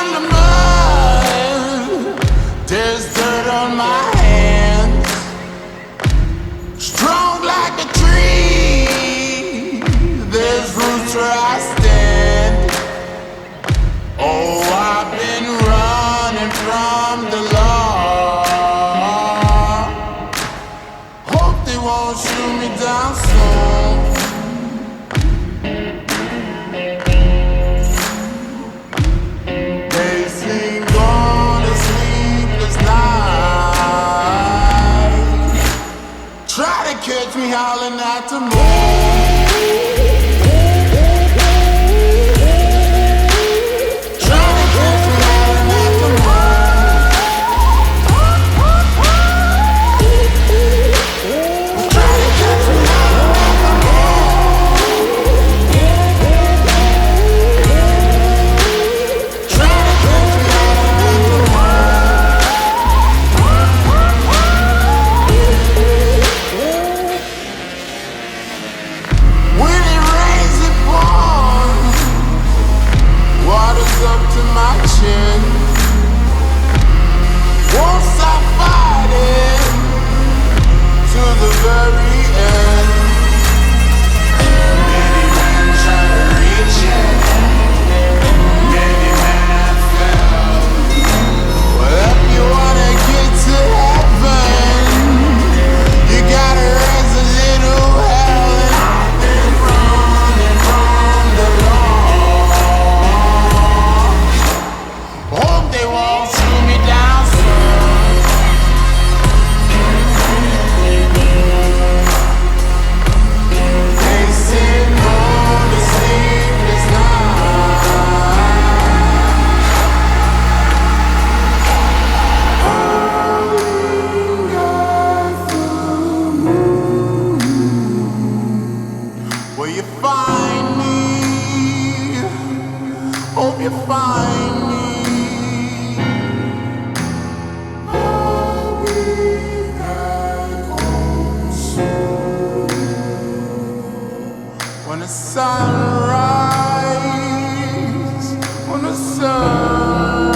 in the mud. There's dirt on my hands. Strong like a tree. There's roots where I stand. Oh, I've been running from the law. Hope they won't shoot me down soon. They sing on a sleepless night. Try to catch me howling at the moon. Up to my chin. Won't stop fighting to the very end. Many men try to reach it. Many men have failed. Well, if you wanna get to heaven, you gotta raise a little hell. And I've been running from the law. Hope they won't shoot me down soon. They sit on the sleepless night. Howling at the moon. Will you find me? Hope you find me. When the sun rises, when the sun